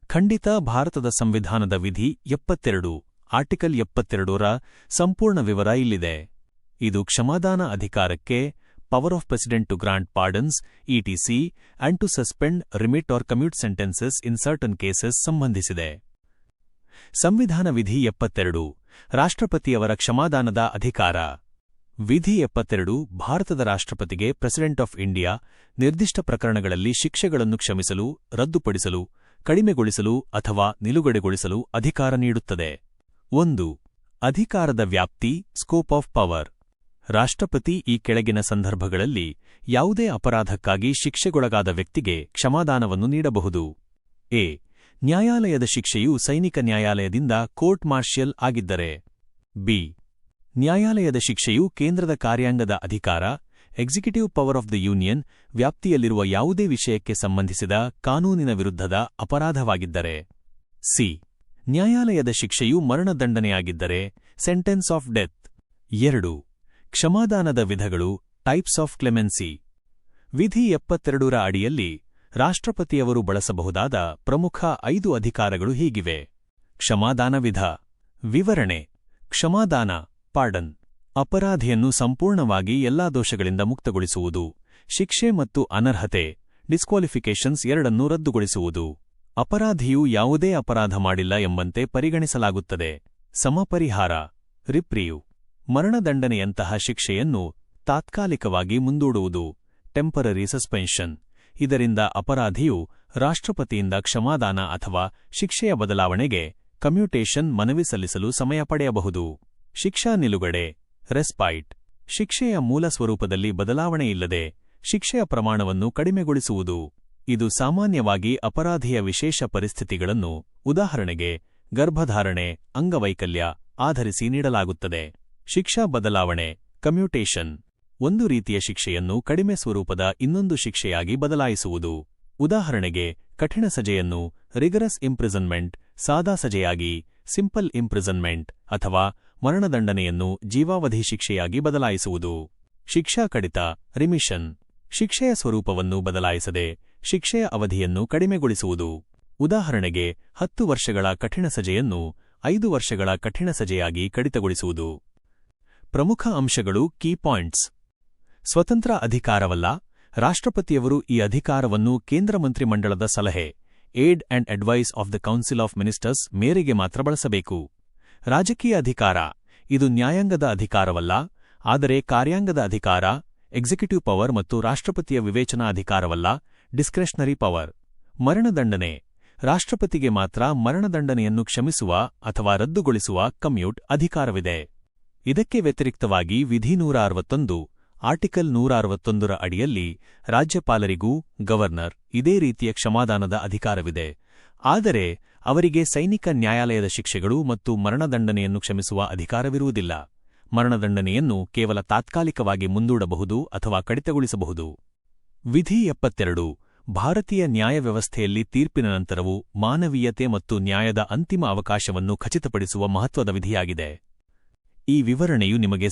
ಖಂಡಿತ ಭಾರತದ ಸಂವಿಧಾನದ ವಿಧಿ 72 ಆರ್ಟಿಕಲ್ 72ರ ಸಂಪೂರ್ಣ ವಿವರ ಇಲ್ಲಿದೆ. ಇದು ಕ್ಷಮಾದಾನ ಅಧಿಕಾರಕ್ಕೆ power of president to grant pardons ETC and to suspend remit or commute sentences in certain cases ಸಂಬಂಧಿಸಿದೆ. ಸಂವಿಧಾನ ವಿಧಿ 72 ರಾಷ್ಟ್ರಪತಿಯವರ ಕ್ಷಮಾದಾನದ ಅಧಿಕಾರ. ವಿಧಿ 72 ಭಾರತದ ರಾಷ್ಟ್ರಪತಿಗೆ ಪ್ರೆಸಿಡೆಂಟ್ ಆಫ್ ಇಂಡಿಯಾ ನಿರ್ದಿಷ್ಟ ಪ್ರಕರಣಗಳಲ್ಲಿ ಶಿಕ್ಷೆಗಳನ್ನು ಕ್ಷಮಿಸಲು, ರದ್ದುಪಡಿಸಲು, ಕಡಿಮೆಗೊಳಿಸಲು ಅಥವಾ ನಿಲುಗಡೆಗೊಳಿಸಲು ಅಧಿಕಾರ ನೀಡುತ್ತದೆ. 1. ಅಧಿಕಾರದ ವ್ಯಾಪ್ತಿ ಸ್ಕೋಪ್ ಆಫ್ ಪವರ್. ರಾಷ್ಟ್ರಪತಿ ಈ ಕೆಳಗಿನ ಸಂದರ್ಭಗಳಲ್ಲಿ ಯಾವುದೇ ಅಪರಾಧಕ್ಕಾಗಿ ಶಿಕ್ಷೆಗೊಳಗಾದ ವ್ಯಕ್ತಿಗೆ ಕ್ಷಮಾದಾನವನ್ನು ನೀಡಬಹುದು. ಎ. ನ್ಯಾಯಾಲಯದ ಶಿಕ್ಷೆಯು ಸೈನಿಕ ನ್ಯಾಯಾಲಯದಿಂದ ಕೋರ್ಟ್ ಮಾರ್ಷಿಯಲ್ ಆಗಿದ್ದರೆ. ಬಿ. ನ್ಯಾಯಾಲಯದ ಶಿಕ್ಷೆಯು ಕೇಂದ್ರದ ಕಾರ್ಯಾಂಗದ ಅಧಿಕಾರ executive power of the union ವ್ಯಾಪ್ತಿಯಲ್ಲಿರುವ ಯಾವುದೇ ವಿಷಯಕ್ಕೆ ಸಂಬಂಧಿಸಿದ ಕಾನೂನಿನ ವಿರುದ್ಧದ ಅಪರಾಧವಾಗಿದ್ದರೆ. ಸಿ. ನ್ಯಾಯಾಲಯದ ಶಿಕ್ಷೆಯು ಮರಣದಂಡನೆಯಾಗಿದ್ದರೆ ಸೆಂಟೆನ್ಸ್ ಆಫ್ ಡೆತ್. 2. ಕ್ಷಮಾದಾನದ ವಿಧಗಳು ಟೈಪ್ಸ್ ಆಫ್ ಕ್ಲೆಮೆನ್ಸಿ. ವಿಧಿ 72ರ ಅಡಿಯಲ್ಲಿ ರಾಷ್ಟ್ರಪತಿಯವರು ಬಳಸಬಹುದಾದ ಪ್ರಮುಖ 5 ಅಧಿಕಾರಗಳು ಹೀಗಿವೆ. ಕ್ಷಮಾದಾನ ವಿಧ. ವಿವರಣೆ. ಕ್ಷಮಾದಾನ ಪಾರ್ಡನ್ ಅಪರಾಧಿಯನ್ನು ಸಂಪೂರ್ಣವಾಗಿ ಎಲ್ಲಾ ದೋಷಗಳಿಂದ ಮುಕ್ತಗೊಳಿಸುವುದು. ಶಿಕ್ಷೆ ಮತ್ತು ಅನರ್ಹತೆ ಡಿಸ್ಕ್ವಾಲಿಫಿಕೇಷನ್ಸ್ ಎರಡನ್ನೂ ರದ್ದುಗೊಳಿಸುವುದು. ಅಪರಾಧಿಯು ಯಾವುದೇ ಅಪರಾಧ ಮಾಡಿಲ್ಲ ಎಂಬಂತೆ ಪರಿಗಣಿಸಲಾಗುತ್ತದೆ. ಸಮಪರಿಹಾರ ರಿಪ್ರೀವ್. ಮರಣದಂಡನೆಯಂತಹ ಶಿಕ್ಷೆಯನ್ನು ತಾತ್ಕಾಲಿಕವಾಗಿ ಮುಂದೂಡುವುದು. Temporary suspension. ಇದರಿಂದ ಅಪರಾಧಿಯು ರಾಷ್ಟ್ರಪತಿಯಿಂದ ಕ್ಷಮಾದಾನ ಅಥವಾ ಶಿಕ್ಷೆಯ ಬದಲಾವಣೆಗೆ ಕಮ್ಯೂಟೇಷನ್ ಮನವಿ ಸಲ್ಲಿಸಲು ಸಮಯ ಪಡೆಯಬಹುದು. ಶಿಕ್ಷಾ ನಿಲುಗಡೆ ರೆಸ್ಪೈಟ್. ಶಿಕ್ಷೆಯ ಮೂಲ ಸ್ವರೂಪದಲ್ಲಿ ಬದಲಾವಣೆಯಿಲ್ಲದೆ ಶಿಕ್ಷೆಯ ಪ್ರಮಾಣವನ್ನು ಕಡಿಮೆಗೊಳಿಸುವುದು. ಇದು ಸಾಮಾನ್ಯವಾಗಿ ಅಪರಾಧಿಯ ವಿಶೇಷ ಪರಿಸ್ಥಿತಿಗಳನ್ನು, ಉದಾಹರಣೆಗೆ ಗರ್ಭಧಾರಣೆ, ಅಂಗವೈಕಲ್ಯ ಆಧರಿಸಿ ನೀಡಲಾಗುತ್ತದೆ. ಶಿಕ್ಷಾ ಬದಲಾವಣೆ ಕಮ್ಯೂಟೇಷನ್. ಒಂದು ರೀತಿಯ ಶಿಕ್ಷೆಯನ್ನು ಕಡಿಮೆ ಸ್ವರೂಪದ ಇನ್ನೊಂದು ಶಿಕ್ಷೆಯಾಗಿ ಬದಲಾಯಿಸುವುದು. ಉದಾಹರಣೆಗೆ ಕಠಿಣ ಸಜೆಯನ್ನು ರಿಗರಸ್ ಇಂಪ್ರಿಸನ್ಮೆಂಟ್ ಸಾದಾ ಸಜೆಯಾಗಿ ಸಿಂಪಲ್ ಇಂಪ್ರಿಸನ್ಮೆಂಟ್ ಅಥವಾ ಮರಣದಂಡನೆಯನ್ನು ಜೀವಾವಧಿ ಶಿಕ್ಷೆಯಾಗಿ ಬದಲಾಯಿಸುವುದು. ಶಿಕ್ಷಾ ಕಡಿತ ರಿಮಿಷನ್. ಶಿಕ್ಷೆಯ ಸ್ವರೂಪವನ್ನು ಬದಲಾಯಿಸದೆ ಶಿಕ್ಷೆಯ ಅವಧಿಯನ್ನು ಕಡಿಮೆಗೊಳಿಸುವುದು. ಉದಾಹರಣೆಗೆ 10 ವರ್ಷಗಳ ಕಠಿಣ ಸಜೆಯನ್ನು 5 ವರ್ಷಗಳ ಕಠಿಣ ಸಜೆಯಾಗಿ ಕಡಿತಗೊಳಿಸುವುದು. ಪ್ರಮುಖ ಅಂಶಗಳು ಕೀ ಪಾಯಿಂಟ್ಸ್. ಸ್ವತಂತ್ರ ಅಧಿಕಾರವಲ್ಲ. ರಾಷ್ಟ್ರಪತಿಯವರು ಈ ಅಧಿಕಾರವನ್ನು ಕೇಂದ್ರ ಮಂತ್ರಿಮಂಡಲದ ಸಲಹೆ aid and advise of the council of ministers ಮೇರೆಗೆ ಮಾತ್ರ ಬಳಸಬೇಕು. ರಾಜಕೀಯ ಅಧಿಕಾರ. ಇದು ನ್ಯಾಯಾಂಗದ ಅಧಿಕಾರವಲ್ಲ, ಆದರೆ ಕಾರ್ಯಾಂಗದ ಅಧಿಕಾರ ಎಕ್ಸಿಕ್ಯೂಟಿವ್ ಪವರ್ ಮತ್ತು ರಾಷ್ಟ್ರಪತಿಯ ವಿವೇಚನಾ ಅಧಿಕಾರವಲ್ಲ ಡಿಸ್ಕ್ರೆಷನರಿ ಪವರ್. ಮರಣದಂಡನೆ. ರಾಷ್ಟ್ರಪತಿಗೆ ಮಾತ್ರ ಮರಣದಂಡನೆಯನ್ನು ಕ್ಷಮಿಸುವ ಅಥವಾ ರದ್ದುಗೊಳಿಸುವ ಕಮ್ಯೂಟ್ ಅಧಿಕಾರವಿದೆ. ಇದಕ್ಕೆ ವ್ಯತಿರಿಕ್ತವಾಗಿ ವಿಧಿ 161 ಆರ್ಟಿಕಲ್ 161ರ ಅಡಿಯಲ್ಲಿ ರಾಜ್ಯಪಾಲರಿಗೂ ಗವರ್ನರ್ ಇದೇ ರೀತಿಯ ಕ್ಷಮಾದಾನದ ಅಧಿಕಾರವಿದೆ. ಆದರೆ ಅವರಿಗೆ ಸೈನಿಕ ನ್ಯಾಯಾಲಯದ ಶಿಕ್ಷೆಗಳು ಮತ್ತು ಮರಣದಂಡನೆಯನ್ನು ಕ್ಷಮಿಸುವ ಅಧಿಕಾರವಿರುವುದಿಲ್ಲ. ಮರಣದಂಡನೆಯನ್ನು ಕೇವಲ ತಾತ್ಕಾಲಿಕವಾಗಿ ಮುಂದೂಡಬಹುದು ಅಥವಾ ಕಡಿತಗೊಳಿಸಬಹುದು. ವಿಧಿ 72 ಭಾರತೀಯ ನ್ಯಾಯ ವ್ಯವಸ್ಥೆಯಲ್ಲಿ ತೀರ್ಪಿನ ನಂತರವೂ ಮಾನವೀಯತೆ ಮತ್ತು ನ್ಯಾಯದ ಅಂತಿಮ ಅವಕಾಶವನ್ನು ಖಚಿತಪಡಿಸುವ ಮಹತ್ವದ ವಿಧಿಯಾಗಿದೆ. ಈ ವಿವರಣೆಯು ನಿಮಗೆ